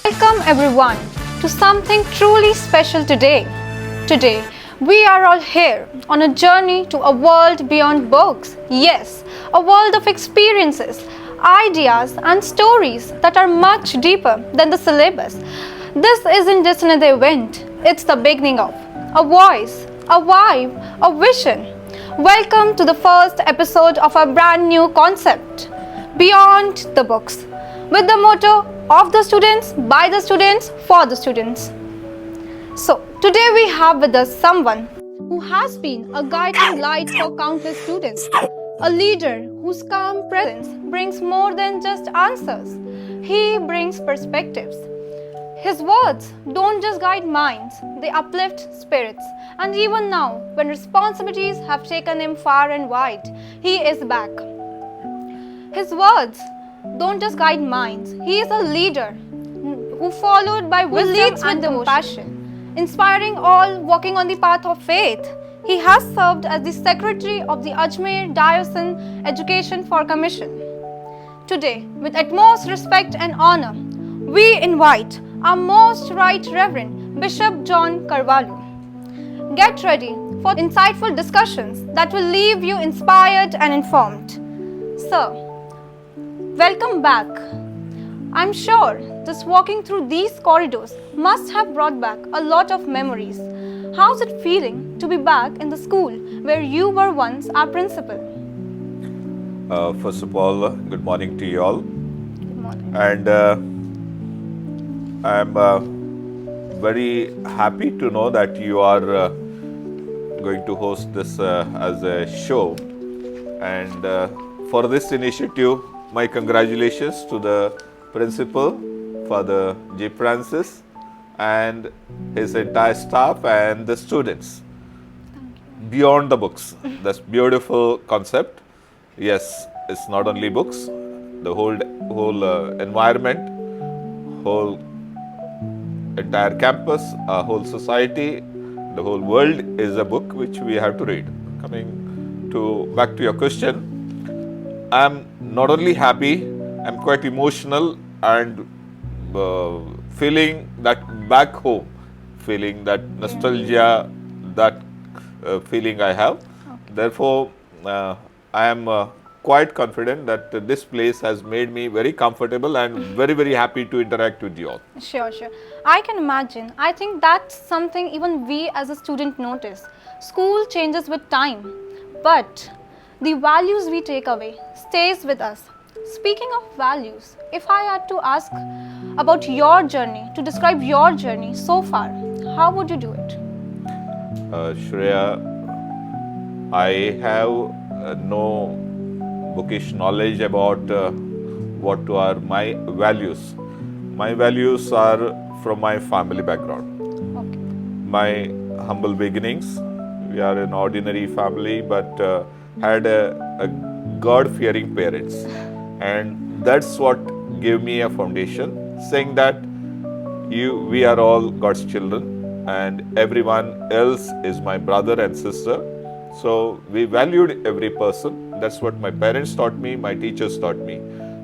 Welcome everyone to something truly special today. Today, we are all here on a journey to a world beyond books. Yes, a world of experiences, ideas and stories that are much deeper than the syllabus. This isn't just another event, it's the beginning of a voice, a vibe, a vision. Welcome to the first episode of our brand new concept, Beyond the Books, with the motto of the students, by the students, for the students. So, today we have with us someone who has been a guiding light for countless students, a leader whose calm presence brings more than just answers. He brings perspectives. His words don't just guide minds, they uplift spirits. And even now, when responsibilities have taken him far and wide, he is back. His words don't just guide minds, he is a leader who followed by wisdom and compassion, inspiring all walking on the path of faith. He has served as the secretary of the Ajmer Diocesan Education for Commission. Today, with utmost respect and honor, we invite our most right Reverend Bishop John Carvalho. Get ready for insightful discussions that will leave you inspired and informed. Sir, welcome back. I'm sure just walking through these corridors must have brought back a lot of memories. How's it feeling to be back in the school where you were once our principal? First of all, good morning to you all. Good morning. And I'm very happy to know that you are going to host this as a show. And for this initiative, my congratulations to the principal, Father J. Francis, and his entire staff and the students. Beyond the books, that's beautiful concept. Yes, it's not only books, the whole environment, whole entire campus, our whole society, the whole world is a book which we have to read. Coming to back to your question, I'm not only happy, I'm quite emotional and feeling that back home, feeling that nostalgia, that feeling I have. Therefore, I am quite confident that this place has made me very comfortable and very, very happy to interact with you all. Sure. I can imagine. I think that's something even we as a student notice. School changes with time, but the values we take away stays with us. Speaking of values, if I had to ask about your journey, to describe your journey so far, how would you do it? Shreya, I have no bookish knowledge about what are my values. My values are from my family background. Okay. My humble beginnings. We are an ordinary family, but had a God-fearing parents, and that's what gave me a foundation, saying that we are all God's children, and everyone else is my brother and sister. So we valued every person. That's what my parents taught me, my teachers taught me,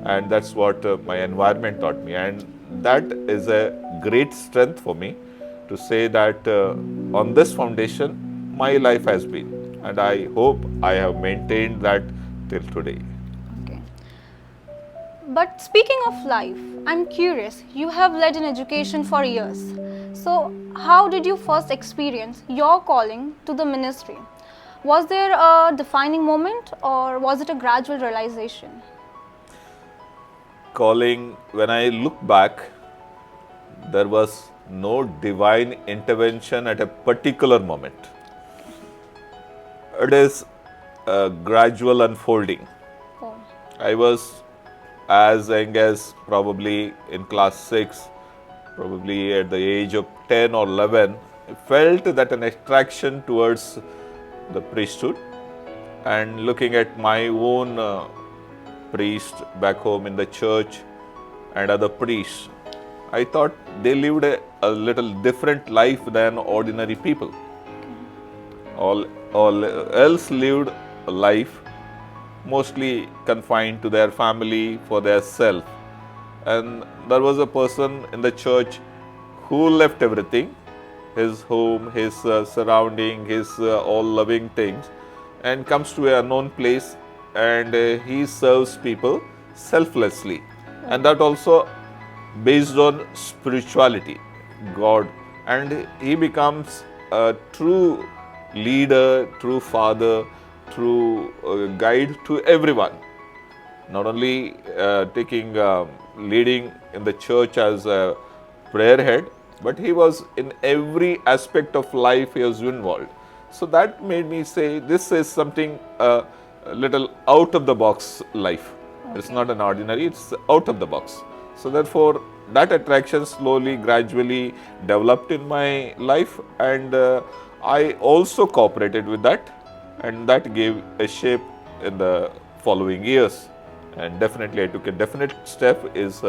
and that's what my environment taught me. And that is a great strength for me to say that on this foundation, my life has been. And I hope I have maintained that till today. Okay. But speaking of life, I'm curious, you have led in education for years. So how did you first experience your calling to the ministry? Was there a defining moment or was it a gradual realization? Calling, when I look back, there was no divine intervention at a particular moment. It is a gradual unfolding. Oh. I was as young as probably in class 6, probably at the age of 10 or 11, I felt that an attraction towards the priesthood, and looking at my own priest back home in the church and other priests, I thought they lived a little different life than ordinary people. All else lived a life mostly confined to their family, for their self. And there was a person in the church who left everything, his home, his surrounding, his all loving things, and comes to an unknown place, and he serves people selflessly. And that also based on spirituality, God, and he becomes a true leader, true father, true guide to everyone. Not only taking leading in the church as a prayer head, but he was in every aspect of life he was involved. So that made me say this is something a little out of the box life. It's not an ordinary, it's out of the box. So therefore that attraction slowly, gradually developed in my life, and I also cooperated with that, and that gave a shape in the following years. And definitely I took a definite step is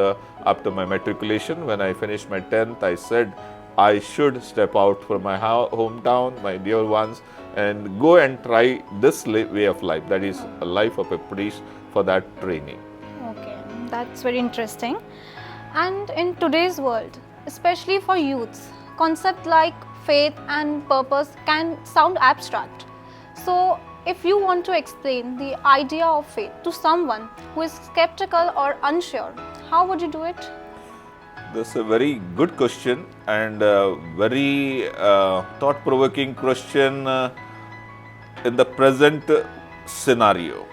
after my matriculation. When I finished my 10th, I said I should step out from my hometown, my dear ones, and go and try this way of life, that is a life of a priest, for that training. Okay, that's very interesting. And in today's world, especially for youths, concepts like faith and purpose can sound abstract. So, if you want to explain the idea of faith to someone who is skeptical or unsure, how would you do it? That's a very good question, and very thought-provoking question in the present scenario,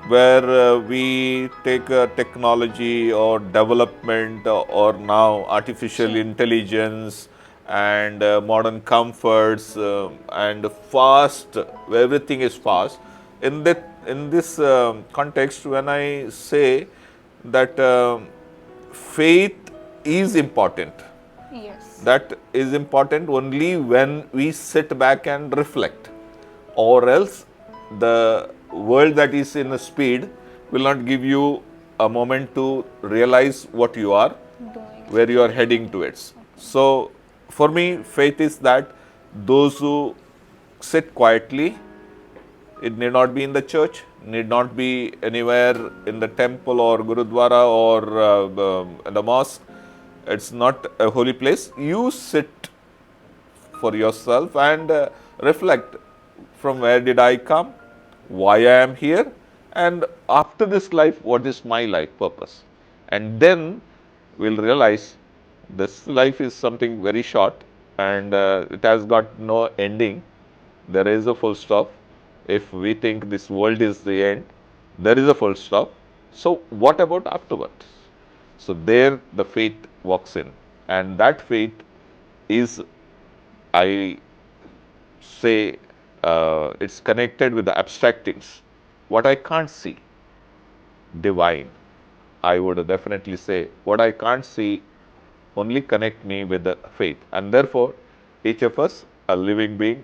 where we take technology or development or now artificial intelligence and modern comforts and fast, where everything is fast. In this context, when I say that faith is important, Yes. that is important only when we sit back and reflect, or else the world that is in a speed will not give you a moment to realize what you are, Doing. where you are heading towards. So for me, faith is that those who sit quietly, it need not be in the church, need not be anywhere in the temple or gurudwara or the mosque. It's not a holy place. You sit for yourself and reflect, from where did I come, why I am here, and after this life, what is my life purpose. And then we'll realize this life is something very short, and it has got no ending. There is a full stop. If we think this world is the end, there is a full stop. So what about afterwards? So there the faith walks in, and that faith is, I say, it's connected with the abstract things, what I can't see, divine. I would definitely say what I can't see only connect me with the faith, and therefore each of us, a living being,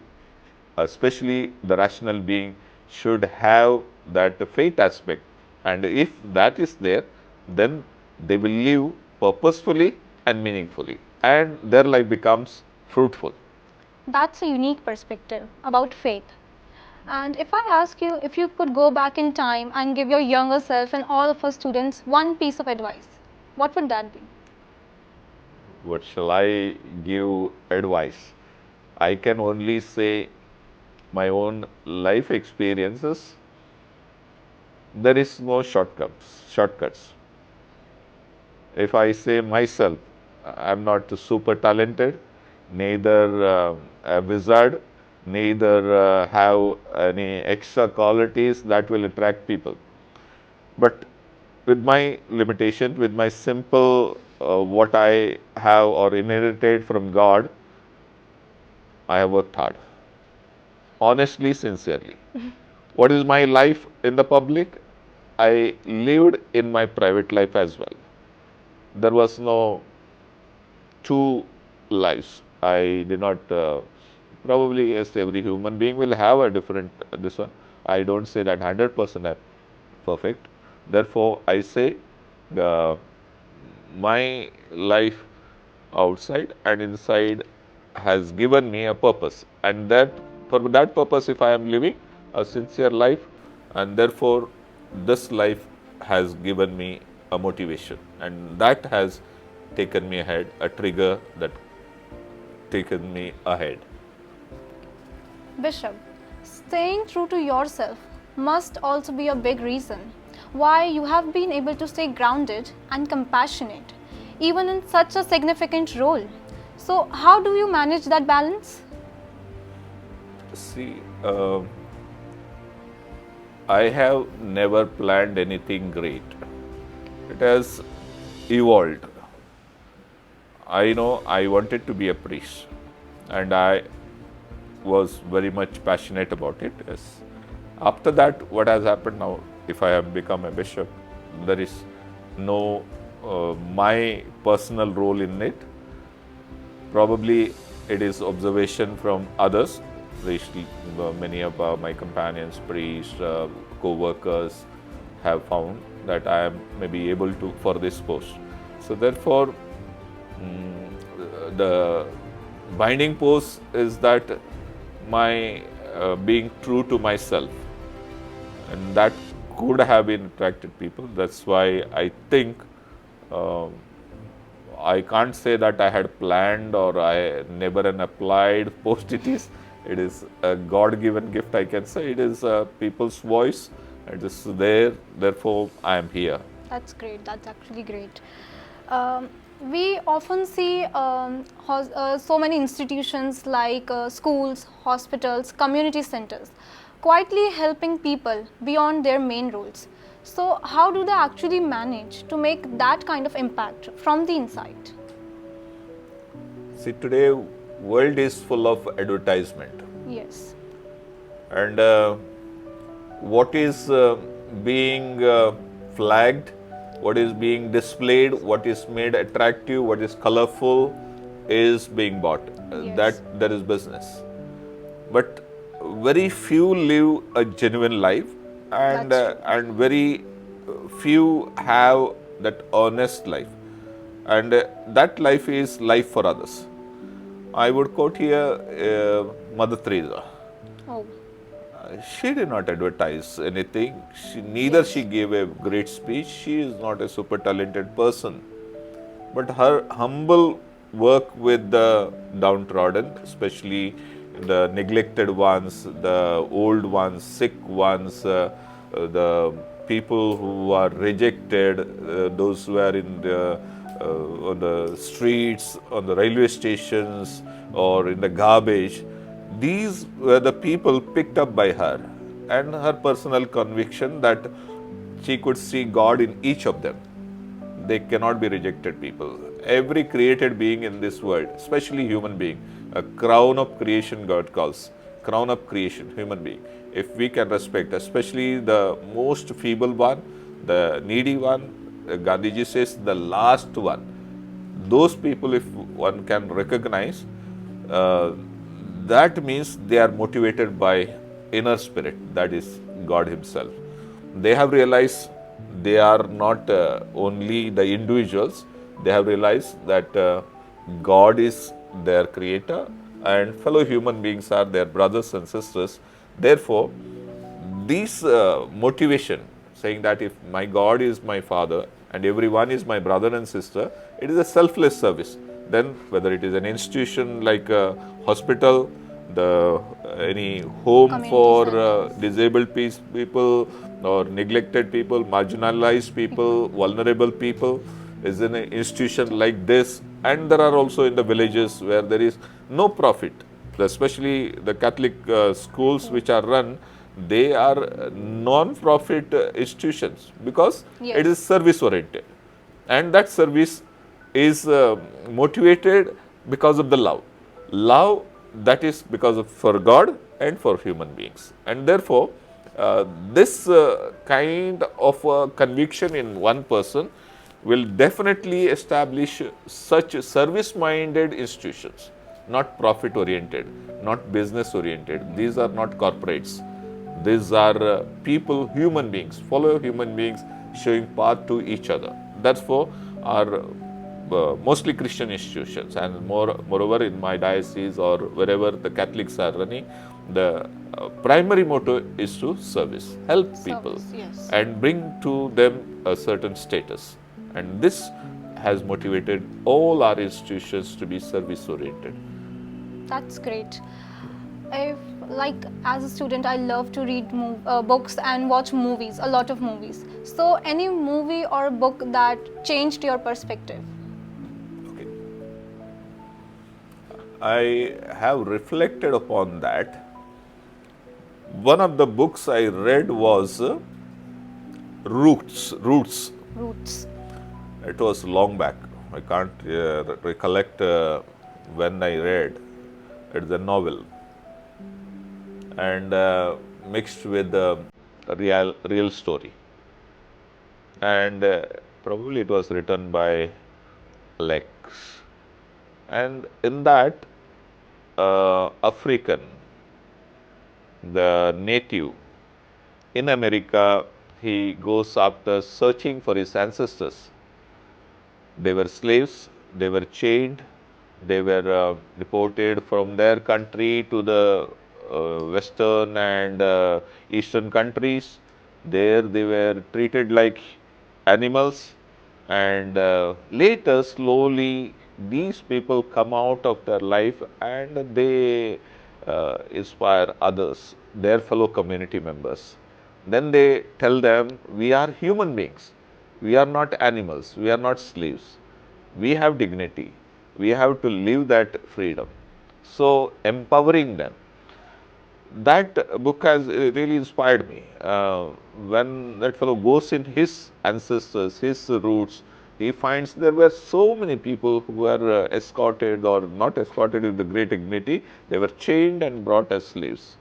especially the rational being, should have that faith aspect. And if that is there, then they will live purposefully and meaningfully, and their life becomes fruitful. That's a unique perspective about faith. And if I ask you if you could go back in time and give your younger self and all of us students one piece of advice, what would that be? What shall I give advice? I can only say my own life experiences. There is no shortcuts. If I say myself, I'm not super talented, neither a wizard, neither have any extra qualities that will attract people. But with my limitation, with my simple what I have or inherited from God, I have worked hard, honestly, sincerely. What is my life in the public? I lived in my private life as well. There was no two lives. I did not, probably, yes, every human being will have a different, this one. I don't say that 100% I'm perfect. Therefore, I say my life outside and inside has given me a purpose, and that for that purpose, if I am living a sincere life, and therefore this life has given me a motivation, and that has taken me ahead, a trigger that taken me ahead. Bishop, staying true to yourself must also be a big reason why you have been able to stay grounded and compassionate, even in such a significant role. So, how do you manage that balance? See, I have never planned anything great. It has evolved. I know I wanted to be a priest, and I was very much passionate about it. Yes. After that, what has happened now, if I have become a bishop, there is no my personal role in it. Probably it is observation from others. Many of my companions, priests, co-workers have found that I am maybe able to for this post. So therefore, the binding post is that my being true to myself, and that could have been attracted people. That's why I think I can't say that I had planned or I never an applied post it is. It is a God-given gift, I can say. It is people's voice. It is there. Therefore, I am here. That's great. That's actually great. We often see so many institutions like schools, hospitals, community centers quietly helping people beyond their main roles. So, how do they actually manage to make that kind of impact from the inside? See, today world is full of advertisement, Yes. and what is being flagged, what is being displayed, what is made attractive, what is colorful, is being bought. Yes. That there is business, but very few live a genuine life, and That's true. and very few have that honest life, and that life is life for others. I would quote here Mother Teresa. Oh, She did not advertise anything. Neither she gave a great speech. She is not a super talented person. But her humble work with the downtrodden, especially the neglected ones, the old ones, sick ones, the people who are rejected, those who are in on the streets, on the railway stations, or in the garbage. These were the people picked up by her, and her personal conviction that she could see God in each of them. They cannot be rejected people. Every created being in this world, especially human being, a crown of creation, God calls. Crown of creation, human being. If we can respect, especially the most feeble one, the needy one, Gandhiji says the last one. Those people, if one can recognize, uh, that means they are motivated by inner spirit, that is God Himself. They have realized they are not only the individuals, they have realized that God is their creator and fellow human beings are their brothers and sisters. Therefore, this motivation, saying that if my God is my father and everyone is my brother and sister, it is a selfless service. Then whether it is an institution like a hospital, the any home community for centers. disabled people or neglected people, marginalized people, vulnerable people, is an institution like this. And there are also in the villages where there is no profit, especially the Catholic schools which are run, they are non-profit institutions because it is Yes. service oriented, and that service is motivated because of the love that is because of for God and for human beings. And therefore this kind of conviction in one person will definitely establish such service minded institutions, not profit oriented, not business oriented. These are not corporates. These are people, human beings, fellow human beings showing path to each other. Therefore, our mostly Christian institutions, and moreover in my diocese or wherever the Catholics are running, the primary motto is to service, help people, Service, yes. and bring to them a certain status. And this has motivated all our institutions to be service oriented. That's great. If, like, as a student, I love to read books and watch movies, a lot of movies. So, any movie or book that changed your perspective? Okay. I have reflected upon that. One of the books I read was Roots. Roots. It was long back. I can't recollect when I read. It's a novel and mixed with a real story. And probably it was written by Lex. And in that, African, the native in America, he goes after searching for his ancestors. They were slaves, they were chained, they were deported from their country to the western and eastern countries. There they were treated like animals, and later slowly these people come out of their life and they inspire others, their fellow community members. Then they tell them, we are human beings. We are not animals. We are not slaves. We have dignity. We have to live that freedom. So, empowering them. That book has really inspired me. When that fellow goes in his ancestors, his roots, he finds there were so many people who were escorted or not escorted with the great dignity. They were chained and brought as slaves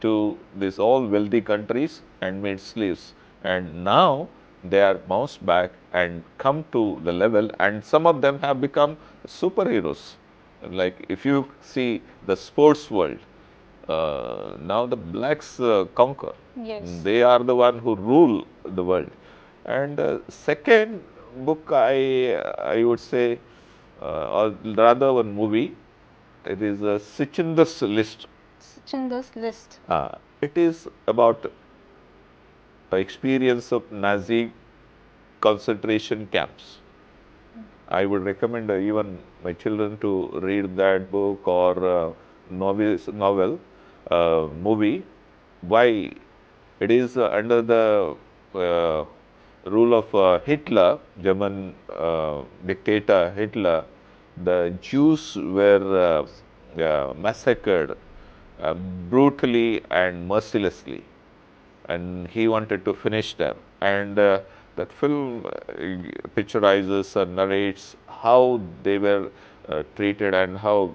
to these all wealthy countries and made slaves. And now they are bounced back and come to the level, and some of them have become superheroes. Like if you see the sports world, now the blacks conquer. Yes. They are the one who rule the world. And second book, I would say, or rather one movie, it is Sitchinder's List. Schindler's List. It is about experience of Nazi concentration camps. I would recommend even my children to read that book or novel, movie. Why? It is under the uh, rule of Hitler, German dictator Hitler. The Jews were massacred brutally and mercilessly, and he wanted to finish them. And that film picturizes and narrates how they were treated and how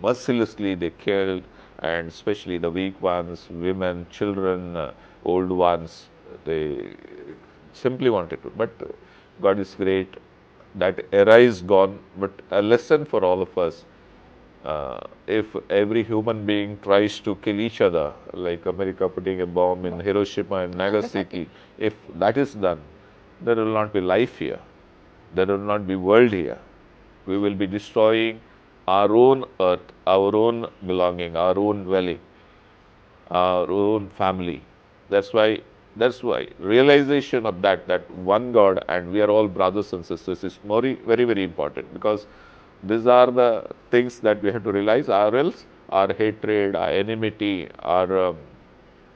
mercilessly they killed, and especially the weak ones, women, children, old ones. They simply wanted to. But God is great. That era is gone. But a lesson for all of us, if every human being tries to kill each other, like America putting a bomb in Hiroshima and Nagasaki, if that is done, there will not be life here. There will not be world here. We will be destroying our own earth, our own belonging, our own dwelling, our own family. That's why realization of that one God and we are all brothers and sisters is very, very important, because these are the things that we have to realize, or else our hatred, our enmity, our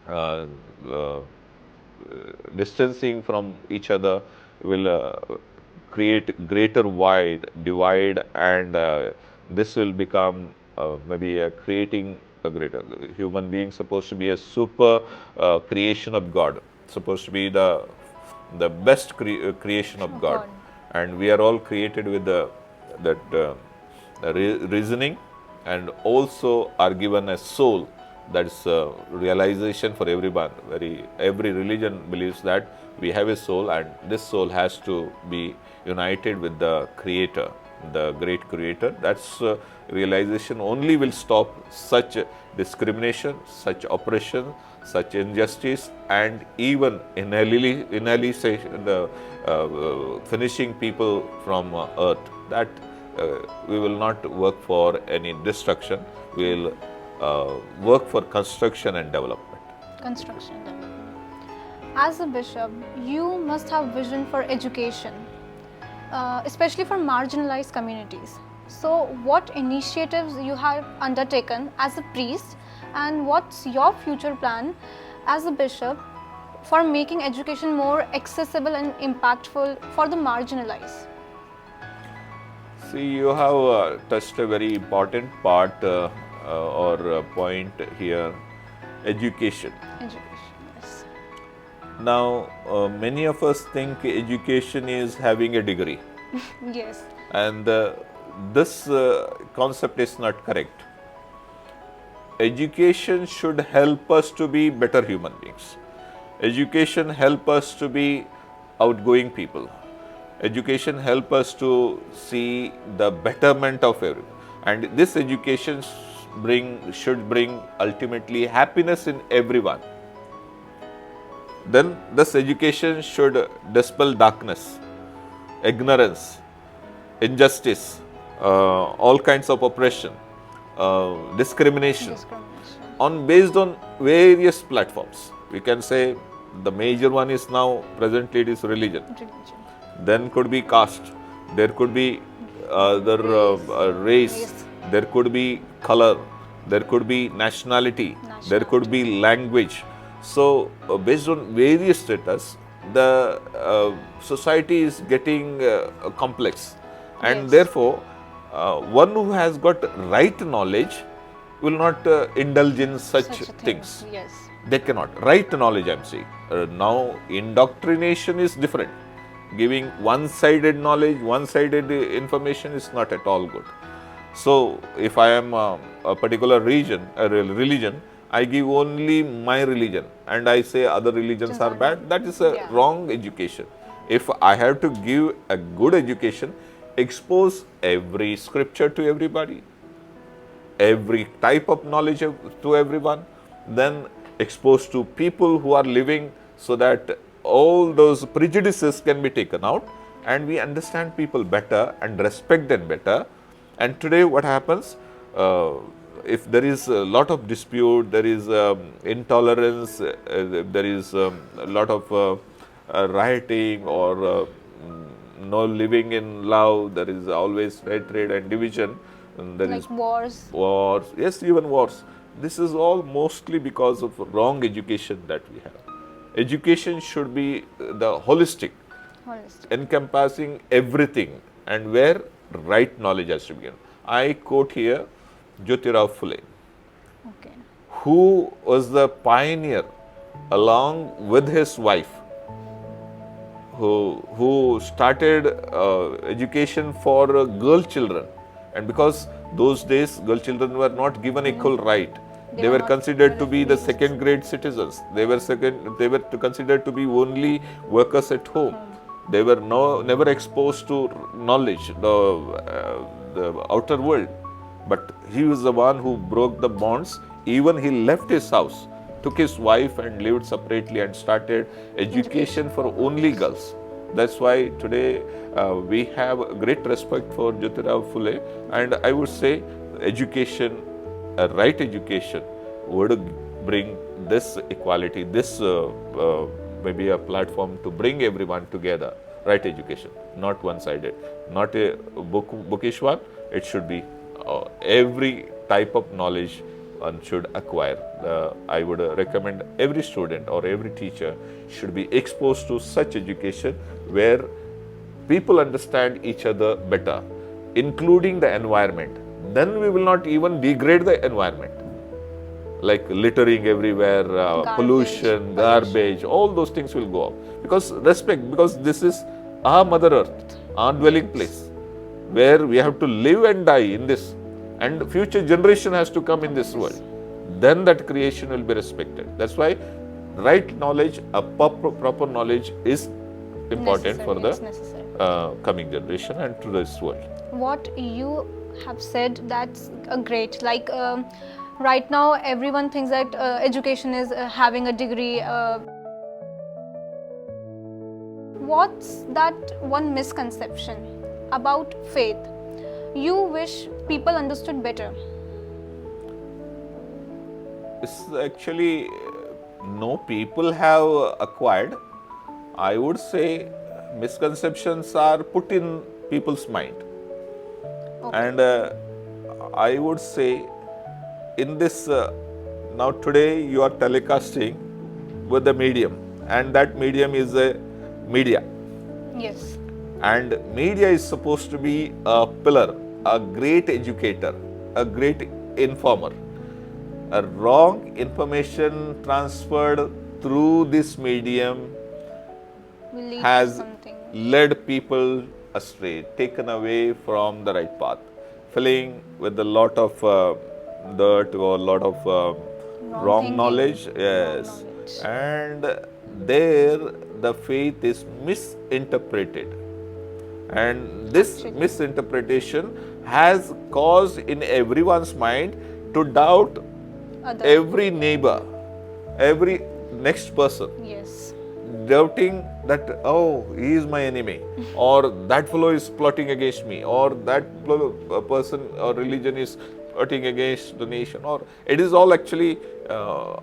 uh, uh, distancing from each other will create greater divide, and this will become maybe creating a greater human being supposed to be a super creation of God, supposed to be the best creation of God, and we are all created with that reasoning, and also are given a soul. That's a realization for everyone. Every religion believes that we have a soul, and this soul has to be united with the Creator, the great Creator. That's realization only will stop such discrimination, such oppression, such injustice, and even annihilation, the finishing people from earth. That we will not work for any destruction. We will work for construction and development. Construction development. As a bishop, you must have vision for education. especially for marginalized communities. So, what initiatives you have undertaken as a priest, and what's your future plan as a bishop for making education more accessible and impactful for the marginalized? See, you have touched a very important part or point here, education. Education, yes. Now, many of us think education is having a degree, Yes. and this concept is not correct. Education should help us to be better human beings. Education help us to be outgoing people. Education help us to see the betterment of everyone. And this education should bring ultimately happiness in everyone. Then this education should dispel darkness, ignorance, injustice, all kinds of oppression, discrimination, based on various platforms. We can say the major one is now presently it is religion. Then could be caste, there could be race, there could be color, there could be nationality, there could be language. So based on various status, the society is getting complex, and therefore one who has got right knowledge will not indulge in such things. Yes. They cannot. Right knowledge, I am saying. Now, indoctrination is different. Giving one-sided knowledge, one-sided information is not at all good. So, if I am a particular religion, I give only my religion and I say other religions are bad, that is a wrong education. If I have to give a good education, expose every scripture to everybody, every type of knowledge to everyone, then expose to people who are living, so that all those prejudices can be taken out and we understand people better and respect them better. And today what happens, if there is a lot of dispute, there is intolerance, there is a lot of rioting or no living in love, there is always hatred and division. And there is wars. Yes, even wars. This is all mostly because of wrong education that we have. Education should be the holistic, encompassing everything, and where right knowledge has to be given. I quote here Jyotirao Phule, who was the pioneer along with his wife, who started education for girl children. And because those days girl children were not given equal right, they were considered to be the second grade citizens. They were considered to be only workers at home. They were never exposed to knowledge, the outer world. But he was the one who broke the bonds. Even he left his house, took his wife and lived separately and started education for only girls. That's why today we have great respect for Jyotirao Phule, and I would say education, a right education, would bring this equality, this maybe a platform to bring everyone together. Right education, not one-sided, not a bookish one. It should be every type of knowledge one should acquire. I would recommend every student or every teacher should be exposed to such education where people understand each other better, including the environment. Then we will not even degrade the environment, like littering everywhere, pollution, garbage, all those things will go up. Because respect, because this is our Mother Earth, our dwelling place, where we have to live and die in this, and future generation has to come in this world. Then that creation will be respected. That's why right knowledge, a proper knowledge is important for the coming generation and to this world. What you have said, that's great. Like right now everyone thinks that education is having a degree. What's that one misconception about faith you wish people understood better? It's actually no people have acquired. I would say misconceptions are put in people's mind. Okay. And I would say in this, now today you are telecasting with the medium, and that medium is a media. Yes. And media is supposed to be a pillar, a great educator, a great informer. A wrong information transferred through this medium Will lead to has something led people astray, taken away from the right path, filling with a lot of dirt or a lot of wrong wrong thinking, knowledge. wrong Yes. knowledge. And there the faith is misinterpreted. And this Actually, misinterpretation has caused in everyone's mind to doubt other. every neighbor, every next person, Yes. doubting that, oh, he is my enemy, or that fellow is plotting against me, or that person or religion is plotting against the nation, or it is all actually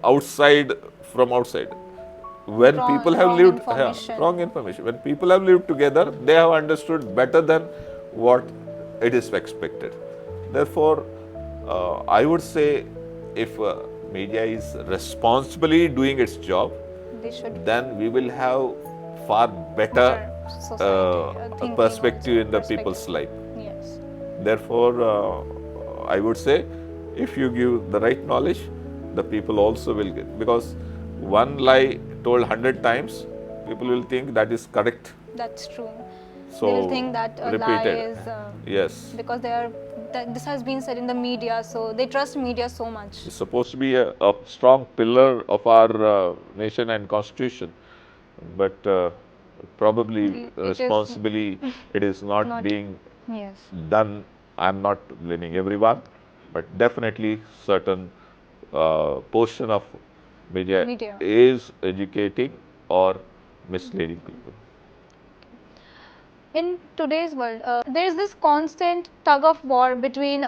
outside, from outside. When people have Wrong lived, information. wrong information, when people have lived together, they have understood better than what it is expected. Therefore, I would say if media is responsibly doing its job, They should then we will have far better better society thinking perspective also in the perspective. people's life. Yes. Therefore, I would say if you give the right knowledge, the people also will get. Because one lie told 100 times, people will think that is correct. That's true. They will So, think that a lie repeated. is Yes. because they are that this has been said in the media, so they trust media so much. It's supposed to be a strong pillar of our nation and constitution, but probably It is responsibly it is not not. being Yes. done. I'm not blaming everyone, but definitely certain portion of media Media. is educating or misleading people. In today's world, there is this constant tug of war between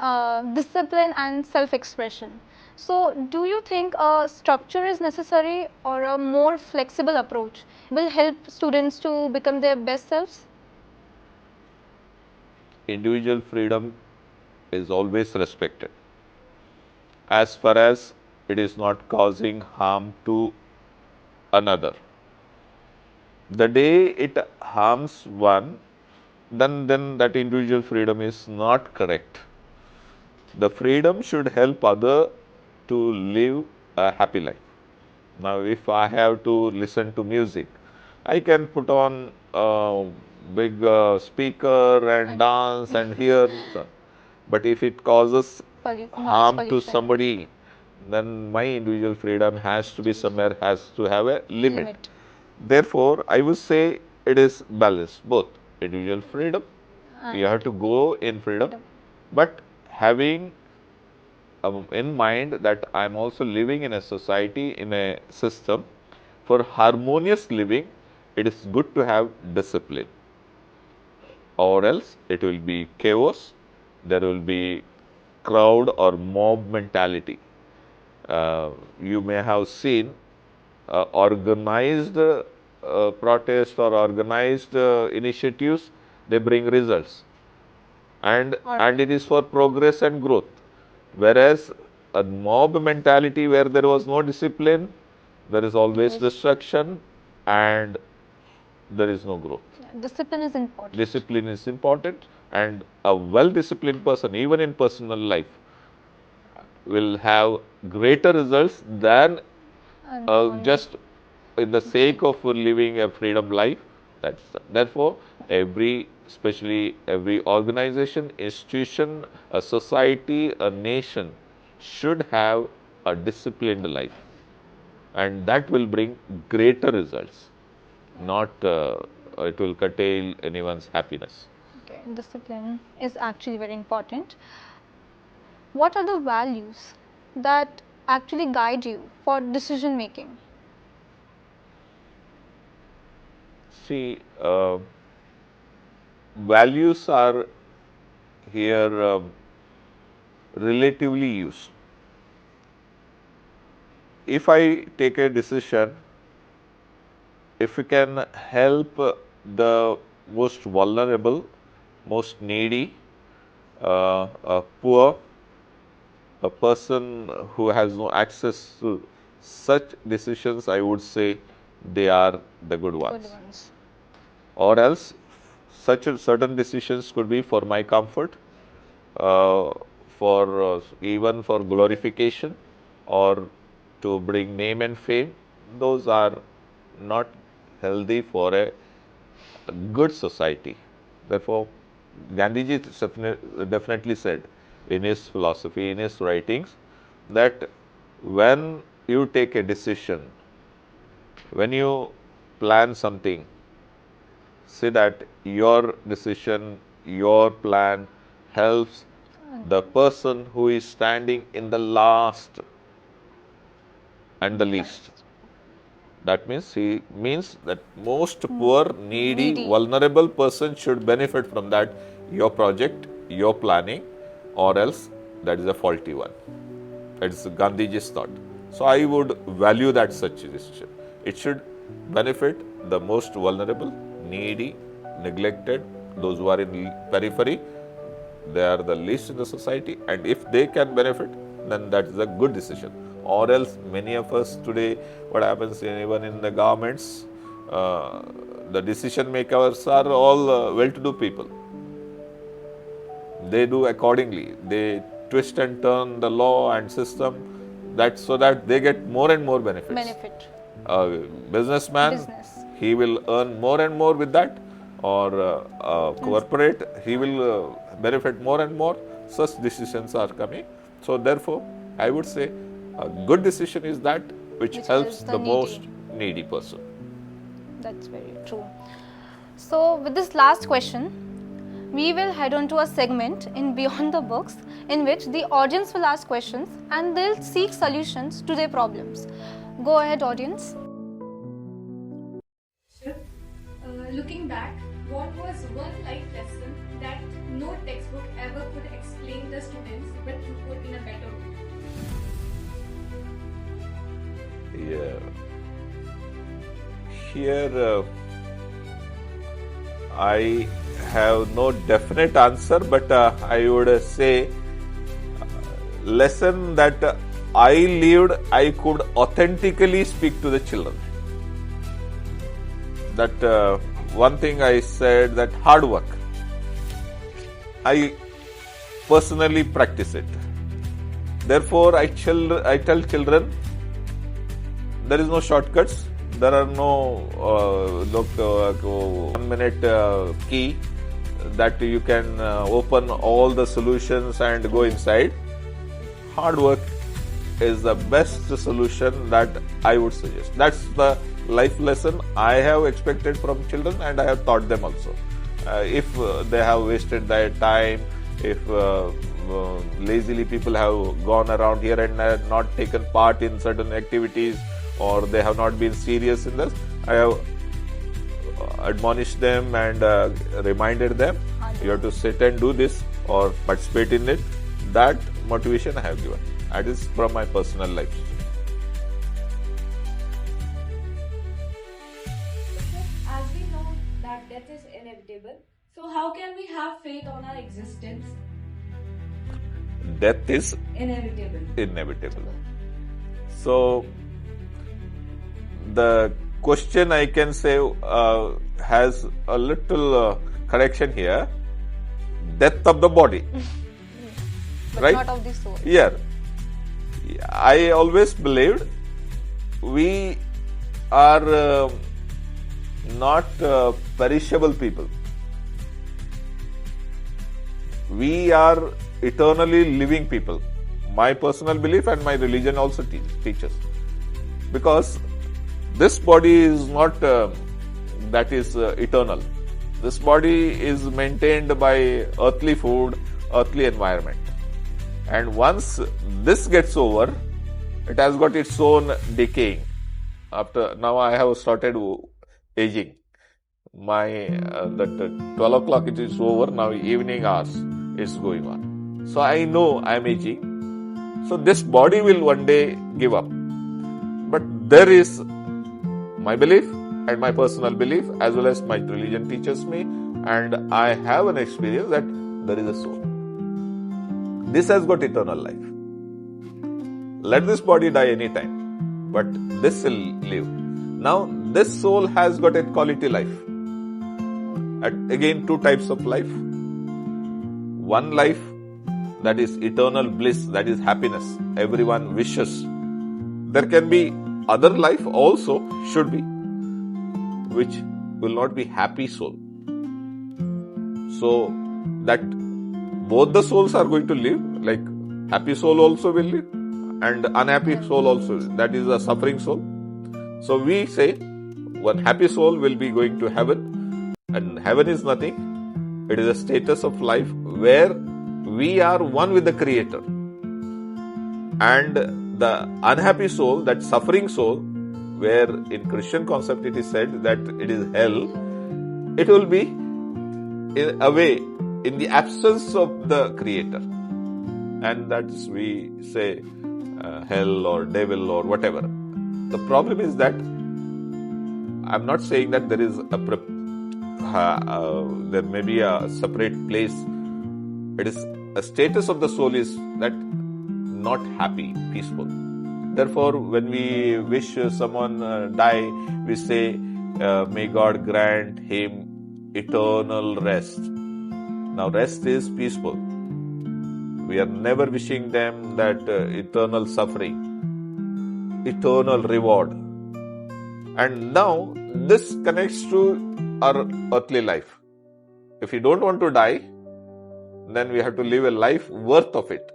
discipline and self-expression. So, do you think a structure is necessary or a more flexible approach will help students to become their best selves? Individual freedom is always respected as far as it is not causing harm to another. The day it harms one, then that individual freedom is not correct. The freedom should help other to live a happy life. Now, if I have to listen to music, I can put on a big speaker and dance and hear. But if it causes Noise harm to pollution. somebody, then my individual freedom has to be somewhere, has to have a limit. Therefore, I would say it is balanced, both individual freedom, you have to go in freedom, but having in mind that I am also living in a society, in a system. For harmonious living, it is good to have discipline, or else it will be chaos. There will be crowd or mob mentality. You may have seen organized protest or organized initiatives, they bring results, and it is for progress and growth. Whereas a mob mentality where there was no discipline, there is always destruction and there is no growth. Discipline is important. Discipline is important, and a well disciplined person, even in personal life, will have greater results than just in the sake of living a freedom life. Therefore, especially every organization, institution, a society, a nation should have a disciplined life, and that will bring greater results. Not it will curtail anyone's happiness. Okay, discipline is actually very important. What are the values that actually guide you for decision making? See, values are here relatively used. If I take a decision, if we can help the most vulnerable, most needy, poor, a person who has no access to such decisions, I would say they are the good Good ones. ones. Or else, certain decisions could be for my comfort, uh, for even for glorification, or to bring name and fame. Those are not healthy for a good society. Therefore, Gandhiji definitely said in his philosophy, in his writings, that when you take a decision, when you plan something, say that your decision, your plan helps the person who is standing in the last and the least. That means that most poor, needy, Needy. vulnerable person should benefit from that, your project, your planning, or else that is a faulty one. That is Gandhiji's thought. So I would value that such decision. It should benefit the most vulnerable, needy, neglected, those who are in periphery. They are the least in the society, and if they can benefit, then that is a good decision. Or else, many of us today, what happens even in the governments, the decision makers are all well-to-do people. They do accordingly. They twist and turn the law and system that so that they get more and more benefits. Benefit. A businessman, Business. he will earn more and more with that, or corporate, he will benefit more and more. Such decisions are coming. So therefore, I would say a good decision is that which helps the most needy person. That's very true. So, with this last question, we will head on to a segment in Beyond the Books in which the audience will ask questions and they'll seek solutions to their problems. Go ahead, audience. Looking back, what was one life lesson that no textbook ever could explain the students, but you put in a better way? Yeah. Here, I have no definite answer, but I would say lesson that I lived, I could authentically speak to the children. That one thing I said, that hard work, I personally practice it. Therefore, I tell children, there is no shortcuts. There are no 1 minute key that you can open all the solutions and go inside. Hard work is the best solution that I would suggest. That's the life lesson I have expected from children, and I have taught them also. If they have wasted their time, if lazily people have gone around here and not taken part in certain activities, or they have not been serious in this, I have admonished them and reminded them, you have to sit and do this or participate in it. That motivation I have given. That is from my personal life. As we know that death is inevitable, so how can we have faith on our existence? Death is Inevitable. So, the question I can say has a little correction here. Death of the body. But right? not of the soul. Yeah. I always believed we are not perishable people. We are eternally living people. My personal belief and my religion also teaches. Because this body is not that is eternal. This body is maintained by earthly food, earthly environment. And once this gets over, it has got its own decaying. Now I have started aging. My that 12 o'clock it is over, now evening hours is going on. So I know I am aging. So this body will one day give up. But there is my belief, and my personal belief as well as my religion teaches me, and I have an experience that there is a soul. This has got eternal life. Let this body die anytime, but this will live. Now, this soul has got a quality life. Again, two types of life. One life that is eternal bliss, that is happiness. Everyone wishes. There can be other life also, should be, which will not be happy soul. So, that both the souls are going to live, like happy soul also will live and unhappy soul also, that is a suffering soul. So we say one happy soul will be going to heaven, and heaven is nothing. It is a status of life where we are one with the Creator. And the unhappy soul, that suffering soul, where in Christian concept it is said that it is hell, it will be in a way in the absence of the Creator. And that's we say hell or devil or whatever. The problem is that I'm not saying that there is there may be a separate place. It is a status of the soul is that not happy, peaceful. Therefore, when we wish someone die, we say, may God grant him eternal rest. Now, rest is peaceful. We are never wishing them that eternal suffering, eternal reward. And now, this connects to our earthly life. If we don't want to die, then we have to live a life worth of it.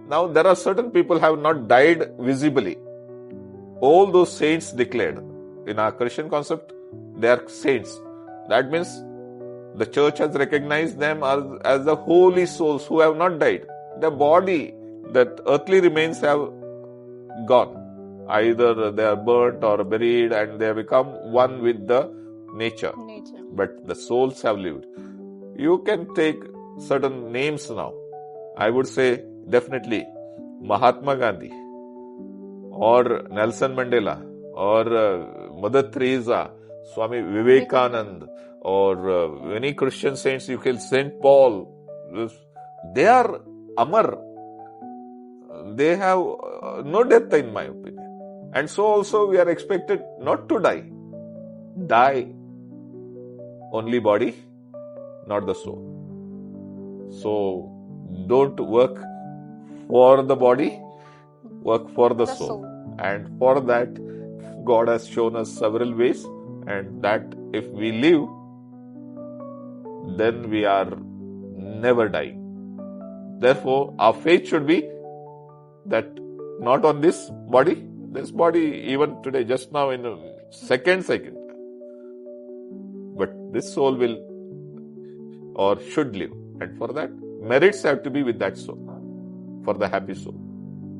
Now, there are certain people who have not died visibly. All those saints declared. In our Christian concept, they are saints. That means the church has recognized them as the holy souls who have not died. Their body, that earthly remains have gone. Either they are burnt or buried and they have become one with the nature. But the souls have lived. You can take certain names now. I would say definitely Mahatma Gandhi or Nelson Mandela or Mother Teresa, Swami Vivekananda or many Christian saints, you can St.Paul. They are Amar. They have no death in my opinion. And so also we are expected not to die. Die only body, not the soul. So don't work for the body, work for the soul. And for that, God has shown us several ways, and that if we live, then we are never dying. Therefore, our faith should be that not on this body even today, just now in a second, but this soul will or should live. And for that, merits have to be with that soul, for the happy soul.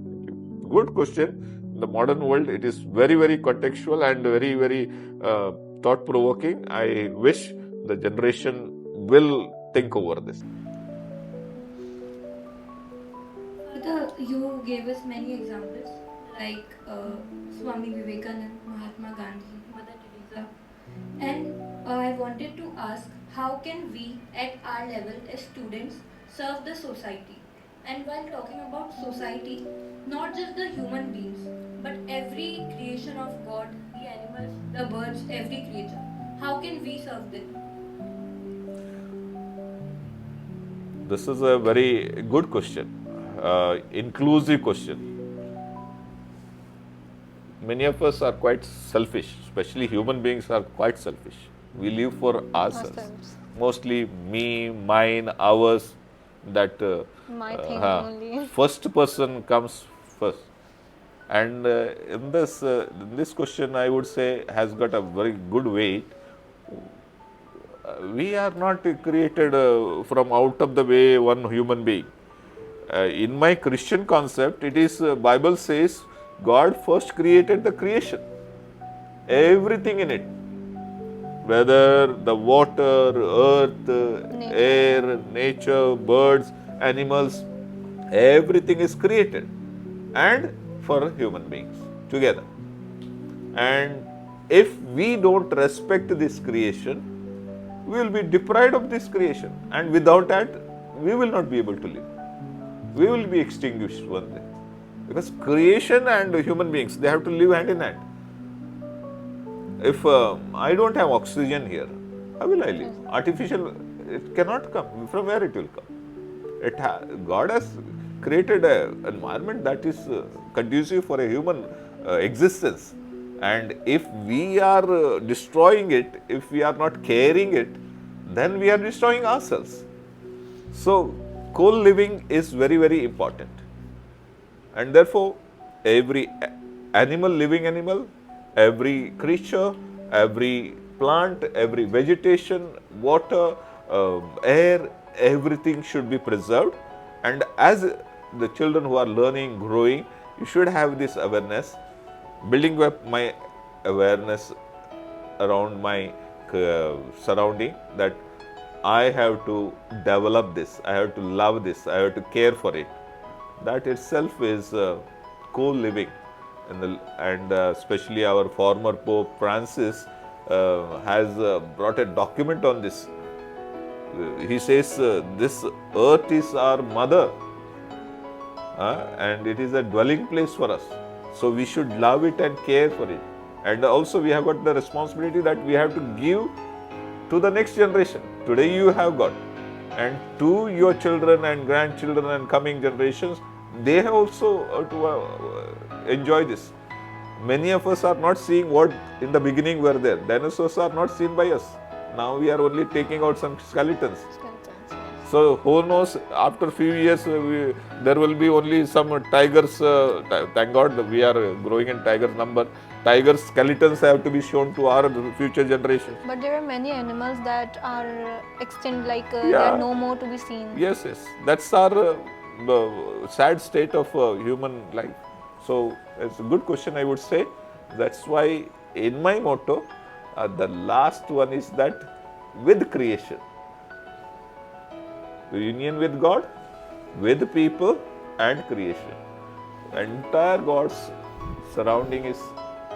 Thank you. Good question. In the modern world, it is very, very contextual and very, very thought-provoking. I wish the generation will think over this. Further, you gave us many examples like Swami Vivekananda, Mahatma Gandhi, Mother Teresa. And I wanted to ask, how can we at our level as students serve the society? And while talking about society, not just the human beings, but every creation of God, the animals, the birds, every creature. How can we serve them? This is a very good question, inclusive question. Many of us are quite selfish, especially human beings are quite selfish. We live for ourselves. Mostly me, mine, ours, that My thing only. first person comes first. And in this question, I would say, has got a very good weight. We are not created from out of the way one human being. In my Christian concept, it is Bible says God first created the creation, everything in it, whether the water, earth, air, nature, birds, animals, everything is created and for human beings together. And If we don't respect this creation, we will be deprived of this creation, and without that, we will not be able to live. We will be extinguished one day. Because creation and human beings, they have to live hand in hand. If I don't have oxygen here, how will I live? Artificial, it cannot come. From where it will come? God has created an environment that is conducive for a human existence. And if we are destroying it, if we are not caring it, then we are destroying ourselves. So, co-living is very, very important. And therefore, every animal, living animal, every creature, every plant, every vegetation, water, air, everything should be preserved. And as the children who are learning, growing, you should have this awareness, building up my awareness around my surrounding, that I have to develop this, I have to love this, I have to care for it. That itself is co-living. And especially our former Pope Francis has brought a document on this. He says this earth is our mother, and it is a dwelling place for us. So we should love it and care for it. And also we have got the responsibility that we have to give to the next generation. Today you have got, and to your children and grandchildren and coming generations, they have also to enjoy this. Many of us are not seeing what in the beginning were there. Dinosaurs are not seen by us. Now we are only taking out some skeletons. So who knows, after a few years there will be only some tigers. Thank God we are growing in tiger number. Tiger skeletons have to be shown to our future generations. But there are many animals that are extinct, like they are no more to be seen. Yes. That's our sad state of human life. So it's a good question, I would say. That's why in my motto, the last one is that with creation, union with God, with people and creation. Entire God's surrounding is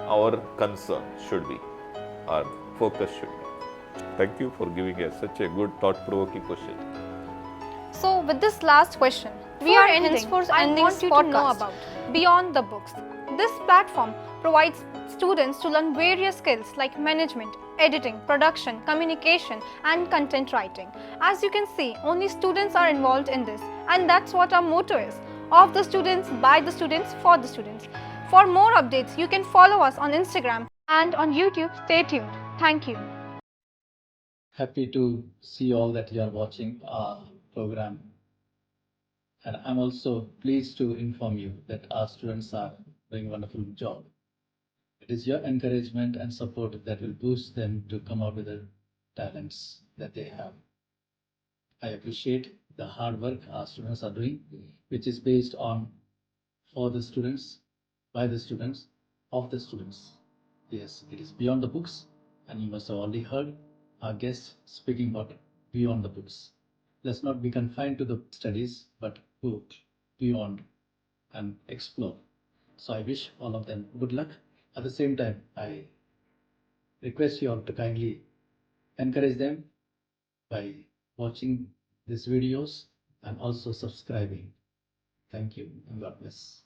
our concern, should be, our focus should be. Thank you for giving us such a good thought-provoking question. So, with this last question, we are henceforth ending this podcast about Beyond the Books. This platform provides students to learn various skills like management, editing, production, communication, and content writing. As you can see, only students are involved in this, and that's what our motto is: of the students, by the students, for the students. For more updates, you can follow us on Instagram and on YouTube. Stay tuned. Thank you. Happy to see all that you are watching our program. And I'm also pleased to inform you that our students are doing a wonderful job. It is your encouragement and support that will boost them to come out with the talents that they have. I appreciate the hard work our students are doing, which is based on for the students, by the students, of the students. Yes, it is beyond the books, and you must have already heard our guest speaking about beyond the books. Let's not be confined to the studies, but go beyond and explore. So I wish all of them good luck. At the same time, I request you all to kindly encourage them by watching these videos and also subscribing. Thank you and God bless.